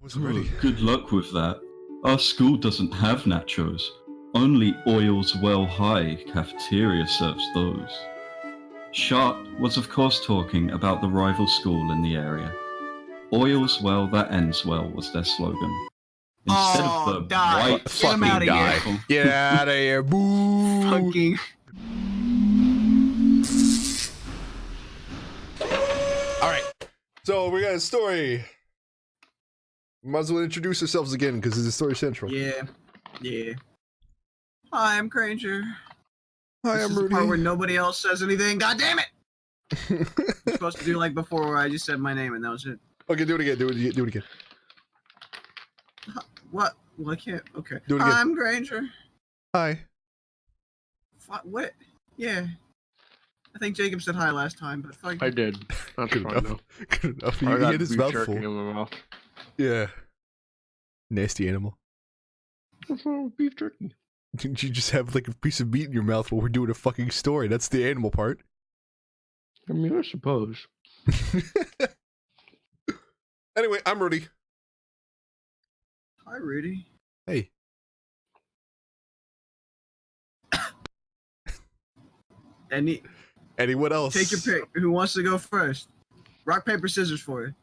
Wasn't ready. Good luck with that. Our school doesn't have nachos. Only Oil's Well High cafeteria serves those. Sharp was of course talking about the rival school in the area. Oil's Well That Ends Well was their slogan. Instead of the die. white Get him outta here. Get out of here. Boo. Fucking. Alright. So we got a story. Might as well introduce ourselves again because it's a story central. Yeah. Yeah. Hi, I'm Granger. Hi, This I'm is the Rudy. part where nobody else says anything. God damn it! You're supposed to do like before where I just said my name and that was it. Okay, do it again. Do it again. What? Well, I can't. Okay. Do it again. I'm Granger. Hi. What? Yeah. I think Jacob said hi last time, but fuck. I did. That's Good fine enough. though. Good enough. I He got hit his beef mouth jerky full. in my mouth. Yeah. Nasty animal. What's wrong with beef jerky? Didn't you just have like a piece of meat in your mouth while we're doing a fucking story? That's the animal part. I mean, I suppose. Anyway, I'm Rudy. Hi, Rudy. Hey. Anyone else? Take your pick. Who wants to go first? Rock, paper, scissors for you.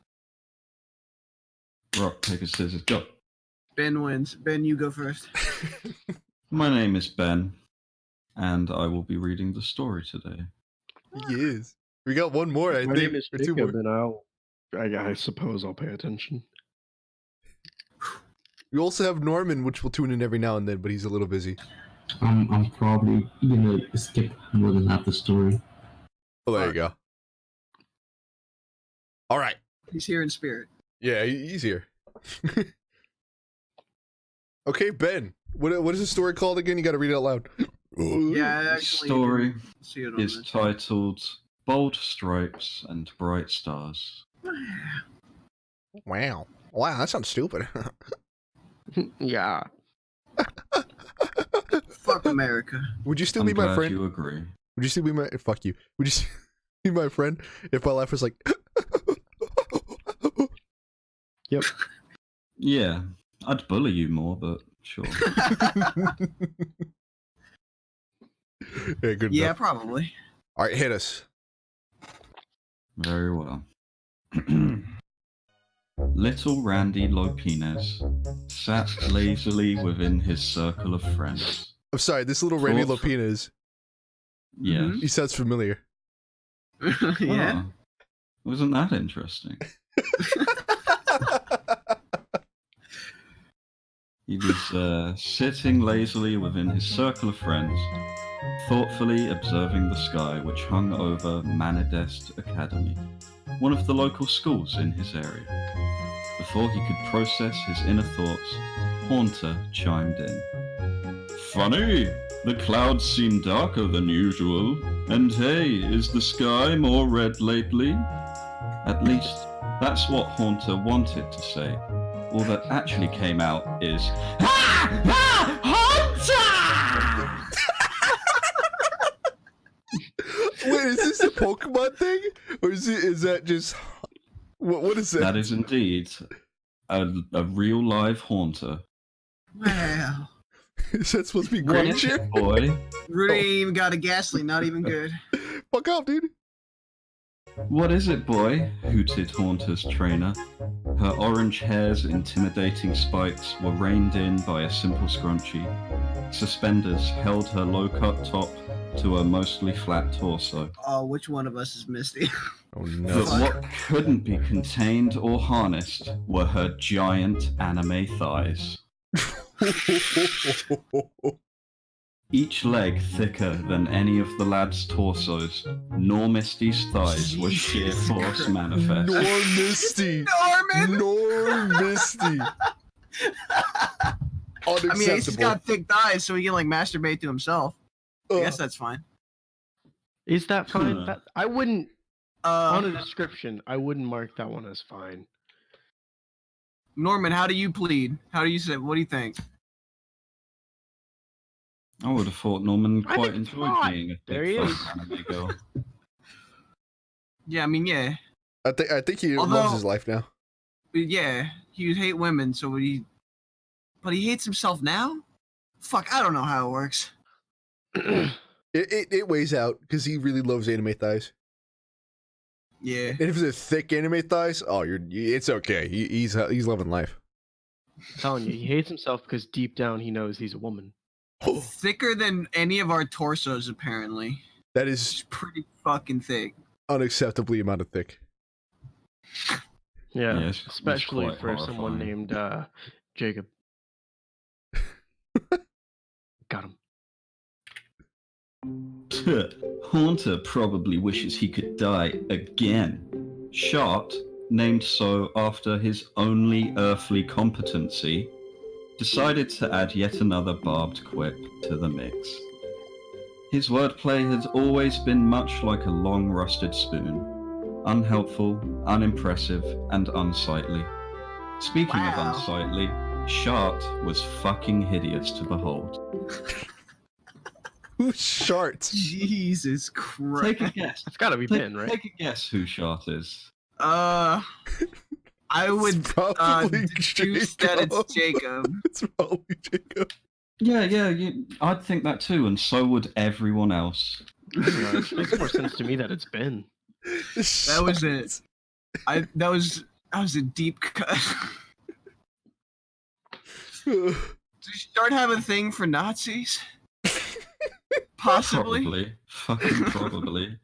Rock, paper, scissors, go. Ben wins. Ben, you go first. My name is Ben, and I will be reading the story today. He is. We got one more, I My think. name is or two Jacob, more. and I suppose I'll pay attention. We also have Norman, which will tune in every now and then, but he's a little busy. I'm probably gonna skip more than half the story. Oh, there you go. All right. He's here in spirit. Yeah, he's here. Okay, Ben. What is the story called again? You got to read it out loud. Yeah, The actually. story See it on is this. titled Bold Stripes and Bright Stars. Wow. Wow, that sounds stupid. Yeah. Fuck America. Would you still I'm be my glad friend? you agree. Would you still be my... Fuck you. Would you still be my friend if my laugh was like... Yep. Yeah, I'd bully you more, but sure. Yeah, good Yeah, enough. probably. All right, hit us. Very well. Little Randy Lopinez sat lazily within his circle of friends. I'm sorry, this little Randy Thoughtful. Lopinez, Yes. he sounds familiar. Yeah. Oh, wasn't that interesting? He was sitting lazily within his circle of friends, thoughtfully observing the sky which hung over Manidest Academy, one of the local schools in his area. Before he could process his inner thoughts, Haunter chimed in. Funny, the clouds seem darker than usual, and hey, is the sky more red lately? At least, that's what Haunter wanted to say. All that actually came out is, Ha! Ha! Haunter! Wait, is this a Pokemon thing? Or is that just... What is that? That is indeed a real live Haunter. Wow. Is that supposed to be What is Granger? it, boy? Rudy ain't even got a Ghastly, not even good. Fuck off, dude. What is it, boy? Hooted Haunter's trainer. Her orange hair's intimidating spikes were reined in by a simple scrunchie. Suspenders held her low-cut top to a mostly flat torso. Oh, which one of us is Misty? Oh But no. what couldn't be contained or harnessed were her giant anime thighs. Each leg thicker than any of the lads' torsos, nor Misty's thighs were sheer Jesus force Christ. manifest. Nor Misty. Norman! Nor Misty. Unacceptable. I mean, he's got thick thighs, so he can like masturbate to himself. I guess that's fine. Is that fine? Huh. I wouldn't, on a Uh, description, I wouldn't mark that one as fine. Norman, how do you plead? How do you say? What do you think? I would have thought Norman I quite think it's enjoyed hot. being a There he big is. fat anime girl. Yeah, I mean, yeah, I think he Although- loves his life now. yeah. he hate women, so but he hates himself now? Fuck, I don't know how it works. It weighs out because he really loves anime thighs. Yeah. And if it's a thick anime thighs, oh, it's okay. He's loving life. I'm telling you, he hates himself because deep down he knows he's a woman. Thicker than any of our torsos, apparently. That It's is pretty fucking thick. unacceptably amount of thick. Yeah, Yeah, it's especially quite for someone horrifying. named Jacob. Got him. Haunter probably wishes he could die again. Shart, named so after his only earthly competency, decided to add yet another barbed quip to the mix. His wordplay has always been much like a long rusted spoon, unhelpful, unimpressive, and unsightly. Speaking of Wow. unsightly, Shart was fucking hideous to behold. Who's Shart? Jesus Christ. Take a guess. It's gotta be Ben, right? Take a guess who Shart is. I would It's probably deduce that Jacob. it's Jacob. It's probably Jacob. Yeah, I'd think that too, and so would everyone else. It makes more sense to me that it's Ben. That was it. That was a deep cut. Did you start having a thing for Nazis? Possibly. Probably. Fucking probably.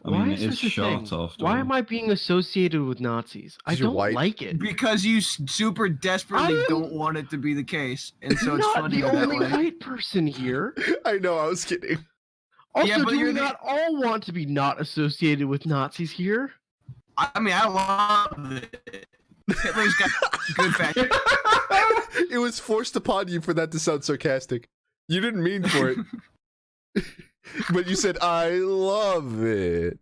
I Why mean, is it is this a Shart thing? after Why all. am I being associated with Nazis? I 'Cause you're don't white. like it. Because you super desperately I am don't want it to be the case, and so it's not funny the that only way. white person here. I know, I was kidding. Also, Yeah, but do you're we the- not all want to be not associated with Nazis here? I mean, I love it. Hitler's got good fashion. It was forced upon you for that to sound sarcastic. You didn't mean for it. But you said, I love it.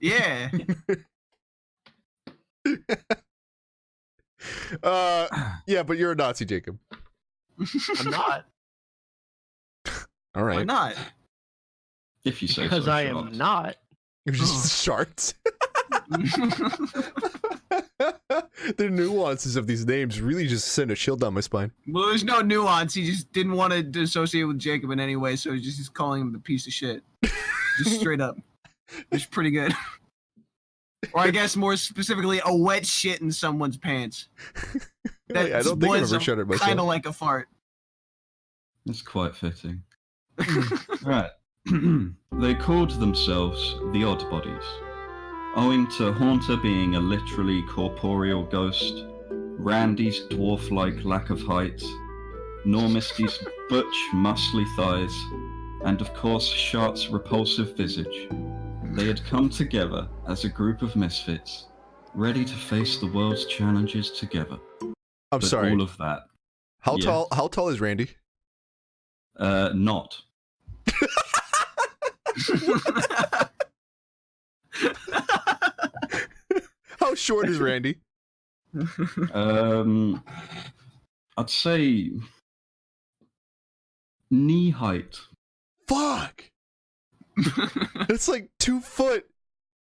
Yeah. Yeah, but you're a Nazi, Jacob. I'm not. All Why right. not? If you say Because so, I Shart. am not. It was just Sharts. The nuances of these names really just send a chill down my spine. Well, there's no nuance. He just didn't want to associate with Jacob in any way, so he's just calling him the piece of shit. Just straight up. It's pretty good. Or I guess more specifically, a wet shit in someone's pants. Hey, I don't think I've ever shut it myself. Kind of like a fart. It's quite fitting. Right. They called themselves the Odd Bodies. Owing to Haunter being a literally corporeal ghost, Randy's dwarf-like lack of height, Normisty's butch, muscly thighs, and of course Shart's repulsive visage, they had come together as a group of misfits, ready to face the world's challenges together. I'm But sorry. all of that, How yes. tall? How tall is Randy? not. How short is Randy? I'd say knee height. Fuck. It's like 2 foot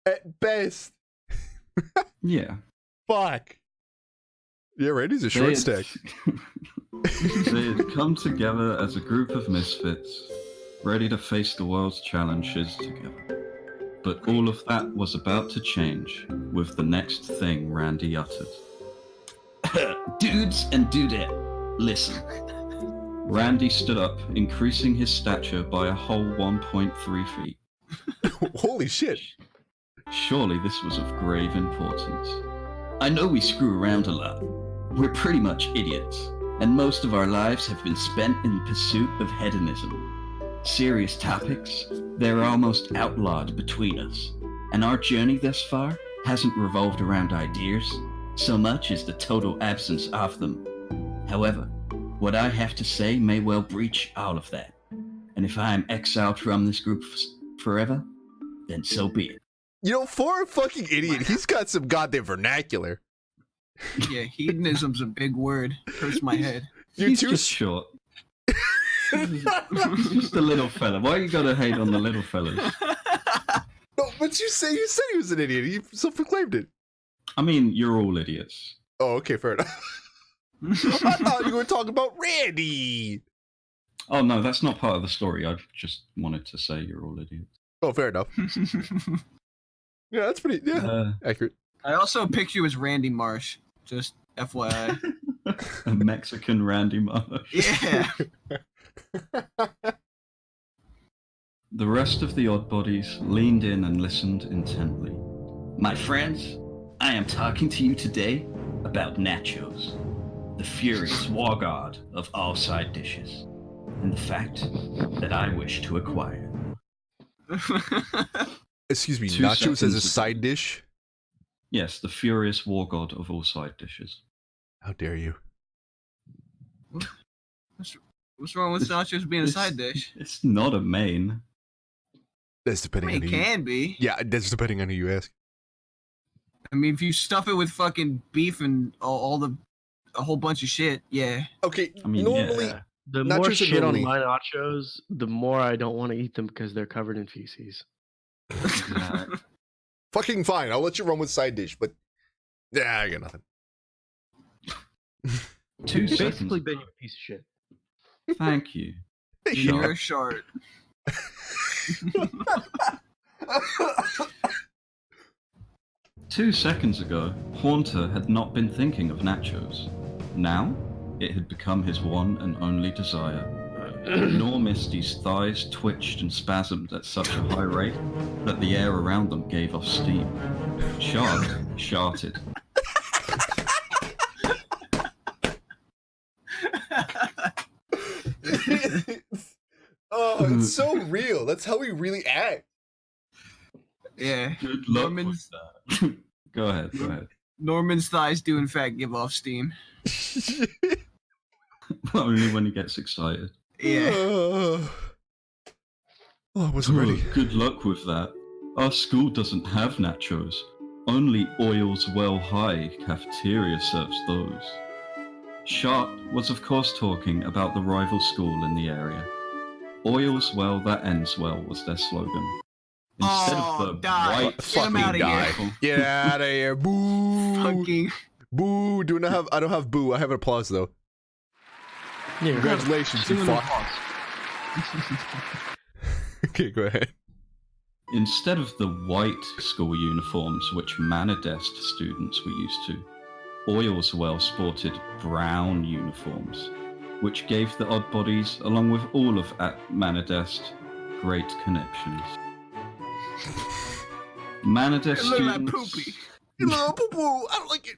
at best. Yeah. Fuck. Yeah, Randy's a short stack. They had come together as a group of misfits, ready to face the world's challenges together. But all of that was about to change with the next thing Randy uttered. Dudes and dudette, listen. Randy stood up, increasing his stature by a whole 1.3 feet. Holy shit. Surely this was of grave importance. I know we screw around a lot. We're pretty much idiots, and most of our lives have been spent in pursuit of hedonism. Serious topics, they're almost outlawed between us, and our journey thus far hasn't revolved around ideas so much as the total absence of them. However, what I have to say may well breach all of that, and if I am exiled from this group forever, then so be it. You know, for a fucking idiot, he's got some goddamn vernacular. Yeah, hedonism's a big word. Hurts my head. You're He's too just short. He's just a little fella. Why you gotta hate on the little fellas? No, but you said he was an idiot. You self-proclaimed it. I mean, you're all idiots. Oh, okay, fair enough. I thought you were talking about Randy. Oh no, that's not part of the story. I just wanted to say you're all idiots. Oh, fair enough. Yeah, that's pretty accurate. I also picked you as Randy Marsh. Just FYI. A Mexican Randy Marsh. Yeah. The rest of the odd bodies leaned in and listened intently. My friends, I am talking to you today about nachos, the furious war god of all side dishes, and the fact that I wish to acquire. Excuse me, 2 nachos as a seconds side dish? Yes, the furious war god of all side dishes. How dare you? What's wrong with nachos being a side dish? It's not a main. That's I depending mean, on it who you... can be. Yeah, that's depending on who you ask. I mean, if you stuff it with fucking beef and a whole bunch of shit, yeah. Okay, I mean, normally... yeah. The Nachos more are shit on normally- my nachos, the more I don't want to eat them because they're covered in feces. Yeah. Fucking fine, I'll let you run with side dish, but... Yeah, I got nothing. 2 Basically, seconds. been you a piece of shit. Thank you. Hey, You're Sean. a shard. 2 seconds ago, Haunter had not been thinking of nachos. Now, it had become his one and only desire. Nor Misty's thighs twitched and spasmed at such a high rate that the air around them gave off steam. Shard sharted. Oh, it's so real. That's how we really act. Yeah. Good luck Norman's- with that. Go ahead. Norman's thighs do in fact give off steam. Only when he gets excited. Yeah. Oh, I wasn't ready. Good luck with that. Our school doesn't have nachos. Only Oil's Well High cafeteria serves those. Sharp was of course talking about the rival school in the area. Oil's Well That Ends Well was their slogan. Instead of the die. white Get him Fucking outta die. here. Get out of here. Boo. Fucking. Boo. I don't have boo. I have an applause though. Yeah, Congratulations, you Sing them fuck. Okay, go ahead. Instead of the white school uniforms which Manadest students were used to, Oil's Well sported brown uniforms, which gave the odd bodies, along with all of at Manadest, great connections. Manadest Look at that students. poopy. Hello, boo boo. I don't like it.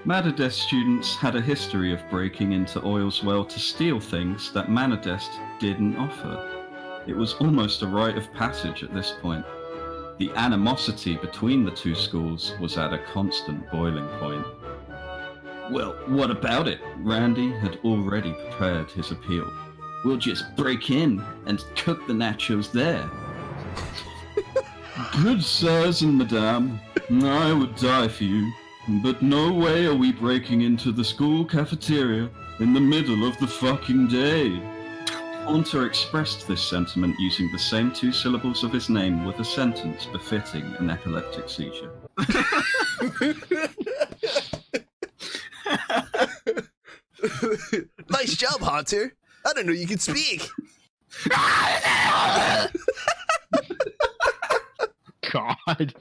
Manadest students had a history of breaking into Oil's Well to steal things that Manadest didn't offer. It was almost a rite of passage at this point. The animosity between the two schools was at a constant boiling point. Well, what about it? Randy had already prepared his appeal. We'll just break in and cook the nachos there. Good sirs and madame, I would die for you, but no way are we breaking into the school cafeteria in the middle of the fucking day. Haunter expressed this sentiment using the same 2 syllables of his name with a sentence befitting an epileptic seizure. Nice job, Haunter. I didn't know you could speak. God.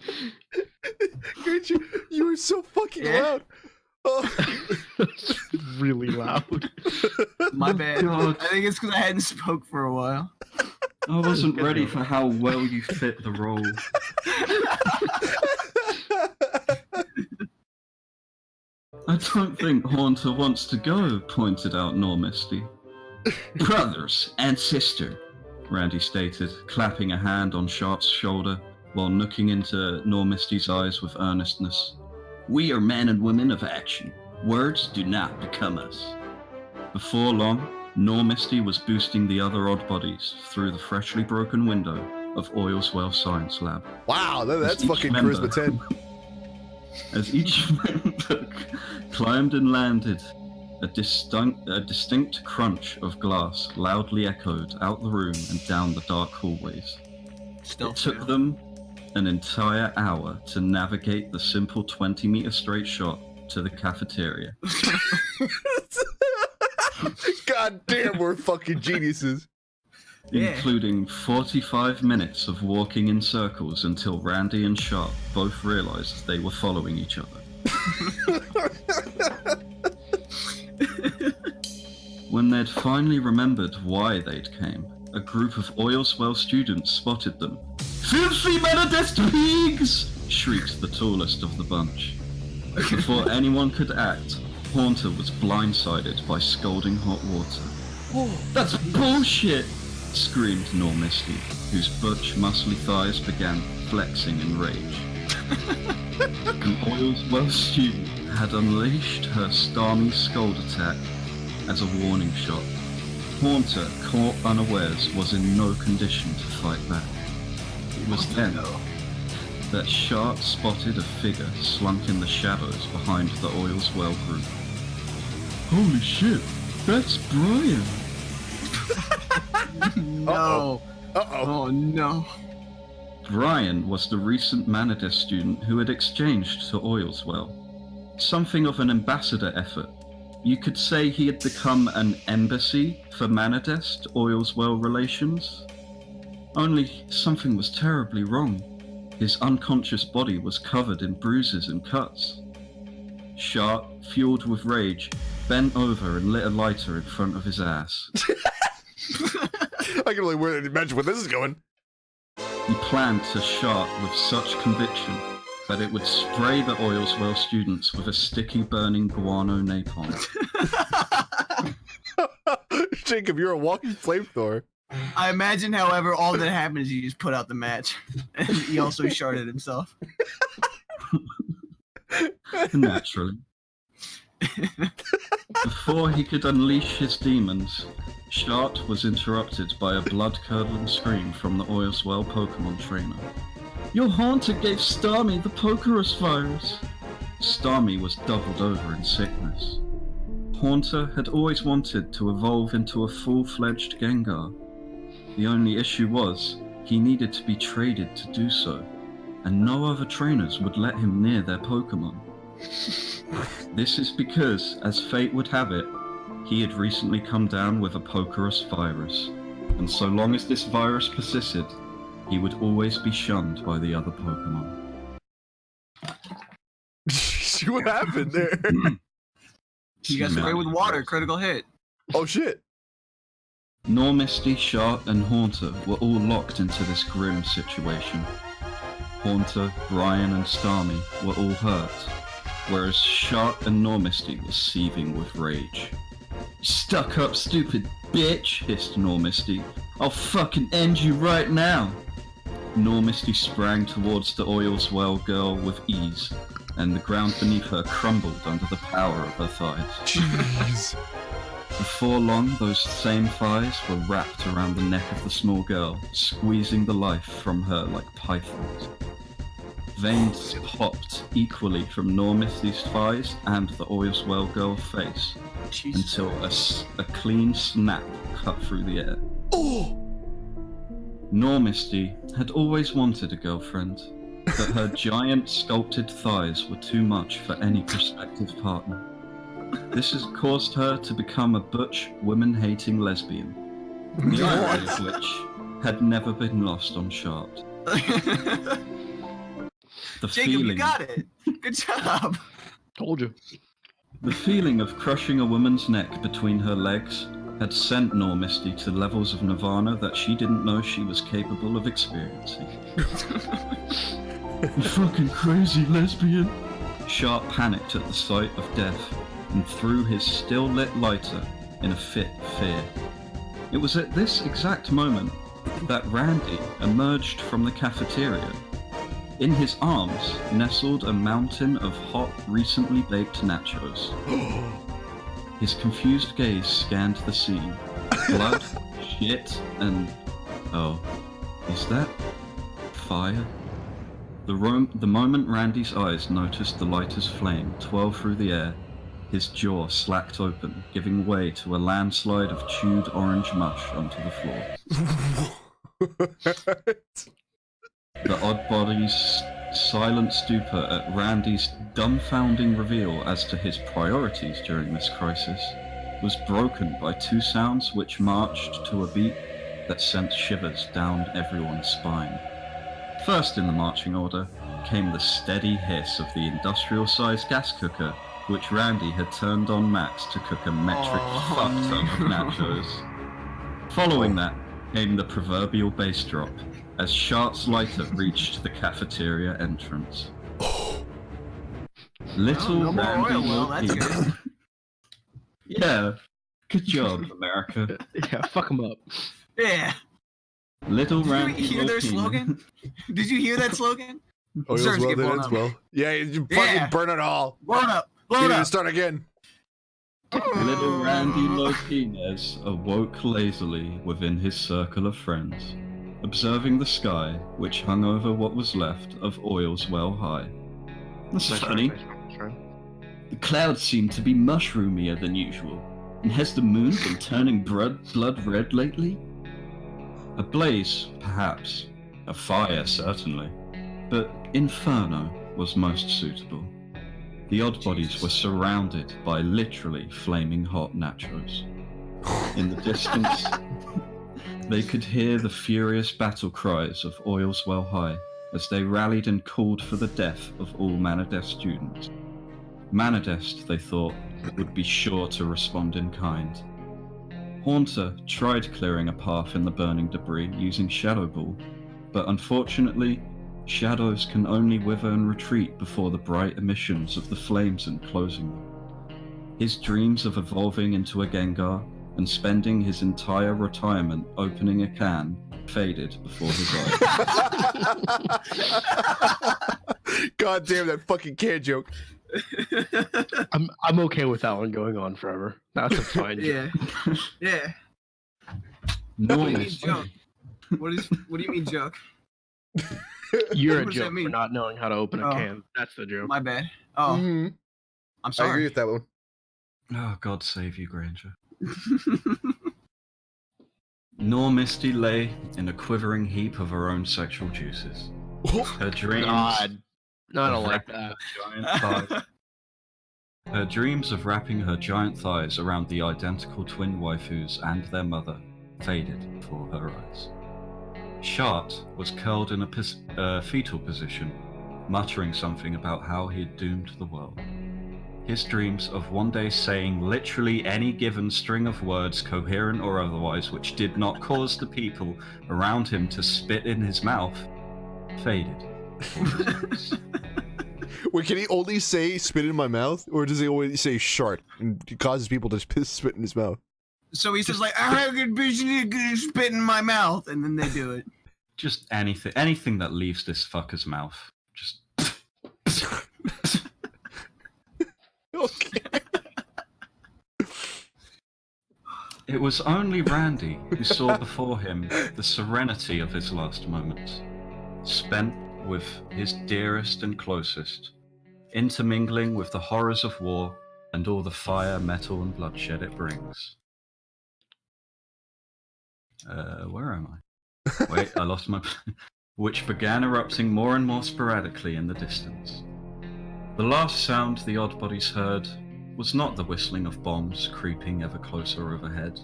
Granger, you were so fucking Yeah. loud. Oh. That's really loud. My bad. God. I think it's because I hadn't spoke for a while. I wasn't ready for how well you fit the role. I don't think Haunter wants to go, pointed out Normisty. Brothers and sister, Randy stated, clapping a hand on Sharp's shoulder while looking into Normisty's eyes with earnestness. We are men and women of action. Words do not become us. Before long, Normisty was boosting the other odd bodies through the freshly broken window of Oil's Well Science Lab. Wow, that's Each fucking member- charisma 10. As each member climbed and landed, a distinct crunch of glass loudly echoed out the room and down the dark hallways. It took them an entire hour to navigate the simple 20-meter straight shot to the cafeteria. God damn, we're fucking geniuses. Yeah. Including 45 minutes of walking in circles until Randy and Sharp both realized they were following each other. When they'd finally remembered why they'd came, a group of Oilswell students spotted them. "Filthy Menadest pigs!" shrieked the tallest of the bunch. Before anyone could act, Haunter was blindsided by scalding hot water. "That's bullshit!" screamed Normisty, whose butch, muscly thighs began flexing in rage. An Oilswell student had unleashed her Starmie Scold attack as a warning shot. Haunter, caught unawares, was in no condition to fight back. It was then that Sharp spotted a figure slunk in the shadows behind the Oilswell group. "Holy shit, that's Brian!" No. Uh-oh. Oh no. Brian was the recent Manadest student who had exchanged to Oilswell. Something of an ambassador effort. You could say he had become an embassy for Manadest Oilswell relations. Only something was terribly wrong. His unconscious body was covered in bruises and cuts. Sharp, fueled with rage, bent over and lit a lighter in front of his ass. I can only imagine where this is going. He planned to Sharp with such conviction that it would spray the Oilswell students with a sticky, burning guano napalm. Jacob, you're a walking flamethrower. I imagine, however, all that happened is he just put out the match. And he also sharded himself. Naturally. Before he could unleash his demons, Shart was interrupted by a blood-curdling scream from the Oilswell Pokemon trainer. "Your Haunter gave Starmie the Pokerus virus!" Starmie was doubled over in sickness. Haunter had always wanted to evolve into a full-fledged Gengar. The only issue was, he needed to be traded to do so, and no other trainers would let him near their Pokemon. This is because, as fate would have it, he had recently come down with a Pokerus virus, and so long as this virus persisted, he would always be shunned by the other Pokemon. What happened there? You got sprayed with water, critical hit. Oh shit. Normisty, Shart, and Haunter were all locked into this grim situation. Haunter, Brian, and Starmie were all hurt, whereas Shart and Normisty were seething with rage. "Stuck up, stupid bitch," hissed Normisty. "I'll fucking end you right now." Normisty sprang towards the Oilswell girl with ease, and the ground beneath her crumbled under the power of her thighs. Jeez. Before long, those same thighs were wrapped around the neck of the small girl, squeezing the life from her like pythons. Veins popped equally from Normisty's thighs and the Oilswell girl's face, Jesus. until a clean snap cut through the air. Oh! Normisty had always wanted a girlfriend, but her giant sculpted thighs were too much for any prospective partner. This has caused her to become a butch, women-hating lesbian, the irony of which had never been lost on Shart. The Jacob, you feeling, got it. Good job. Told you. the feeling of crushing a woman's neck between her legs had sent Normisty to levels of nirvana that she didn't know she was capable of experiencing. "You fucking crazy lesbian!" Sharp panicked at the sight of death and threw his still-lit lighter in a fit of fear. It was at this exact moment that Randy emerged from the cafeteria. In his arms nestled a mountain of hot, recently baked nachos. His confused gaze scanned the scene. Blood, shit, and... oh, is that fire? The moment Randy's eyes noticed the lighter's flame twirl through the air, his jaw slacked open, giving way to a landslide of chewed orange mush onto the floor. The odd bodies Silent stupor at Randy's dumbfounding reveal as to his priorities during this crisis was broken by two sounds which marched to a beat that sent shivers down everyone's spine. First in the marching order came the steady hiss of the industrial-sized gas cooker, which Randy had turned on max to cook a metric fuck-ton of nachos. Following that came the proverbial bass drop, as Shart's lighter reached the cafeteria entrance. Little no more Randy oil well, that's Lopez- good. Yeah, good job, America. Yeah, fuck him up. Yeah. Little Did Randy you hear their Lopez- slogan? Did you hear that slogan? Oil's Starts to well, get then blown ends up. well. Yeah, you Yeah. fucking burn it all. Blow it up. You Blow it need to up. start again. Little Randy Lopez awoke lazily within his circle of friends, observing the sky which hung over what was left of Oil's Well High. That's funny. The clouds seem to be mushroomier than usual. And has the moon been turning blood red lately? A blaze, perhaps. A fire, certainly. But inferno was most suitable. The odd bodies were surrounded by literally flaming hot nachos. In the distance, they could hear the furious battle cries of Oil's Well High as they rallied and called for the death of all Manadest students. Manadest, they thought, would be sure to respond in kind. Haunter tried clearing a path in the burning debris using Shadow Ball, but unfortunately, shadows can only wither and retreat before the bright emissions of the flames enclosing them. His dreams of evolving into a Gengar and spending his entire retirement opening a can faded before his eyes. God damn that fucking can joke. I'm okay with that one going on forever. That's a fine joke. Yeah. Yeah. No What do you mean one joke? What do you mean joke? You're What a does that joke for mean? not knowing how to open a Oh. can. That's the joke. My bad. Oh, Mhm. I'm I agree sorry. with that one. Oh, God save you, Granger. Nor Misty lay in a quivering heap of her own sexual juices. Her dreams. God. No, I don't of like wrapping that. her giant thighs- Her dreams of wrapping her giant thighs around the identical twin waifus and their mother faded before her eyes. Shart was curled in a fetal position, muttering something about how he had doomed the world. His dreams of one day saying literally any given string of words, coherent or otherwise, which did not cause the people around him to spit in his mouth, faded. Wait, can he only say spit in my mouth? Or does he always say shart and it causes people to spit in his mouth? So he says like, I have a good vision to spit in my mouth, and then they do it. Just anything that leaves this fucker's mouth. Just. Okay. It was only Randy who saw before him the serenity of his last moments, spent with his dearest and closest, intermingling with the horrors of war and all the fire, metal, and bloodshed it brings. Where am I? Wait, I lost my... which began erupting more and more sporadically in the distance. The last sound the odd bodies heard was not the whistling of bombs creeping ever closer overhead,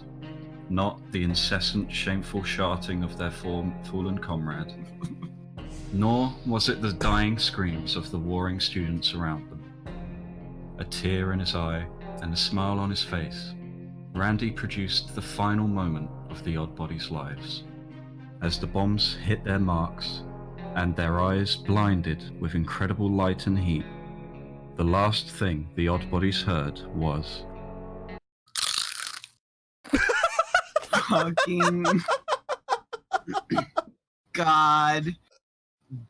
not the incessant, shameful sharting of their fallen comrade, nor was it the dying screams of the warring students around them. A tear in his eye and a smile on his face, Randy produced the final moment of the odd bodies' lives. As the bombs hit their marks and their eyes blinded with incredible light and heat, the last thing the odd bodies heard was Fucking God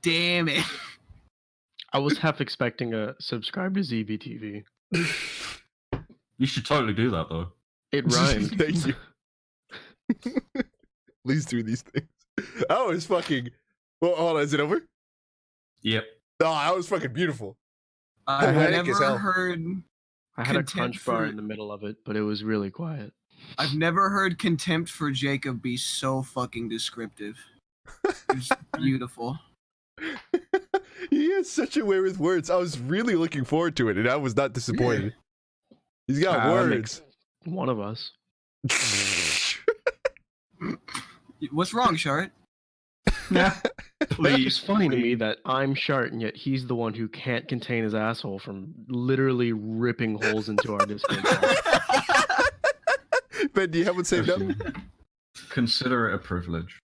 damn it. I was half expecting a subscribe to ZBTV. You should totally do that though. It rhymed. Thank you. Please do these things. That was fucking... Well, hold on, is it over? Yep. No, that was fucking beautiful. I've Poetic as hell. never heard I had a contempt crunch bar for- in the middle of it, but it was really quiet. I've never heard contempt for Jacob be so fucking descriptive. It's beautiful. He has such a way with words. I was really looking forward to it, and I was not disappointed. He's got That words. makes one of us. What's wrong, Shart? It's just funny to me that I'm Shart, and yet he's the one who can't contain his asshole from literally ripping holes into our Discord call. Ben, do you have one saved up? Consider it a privilege.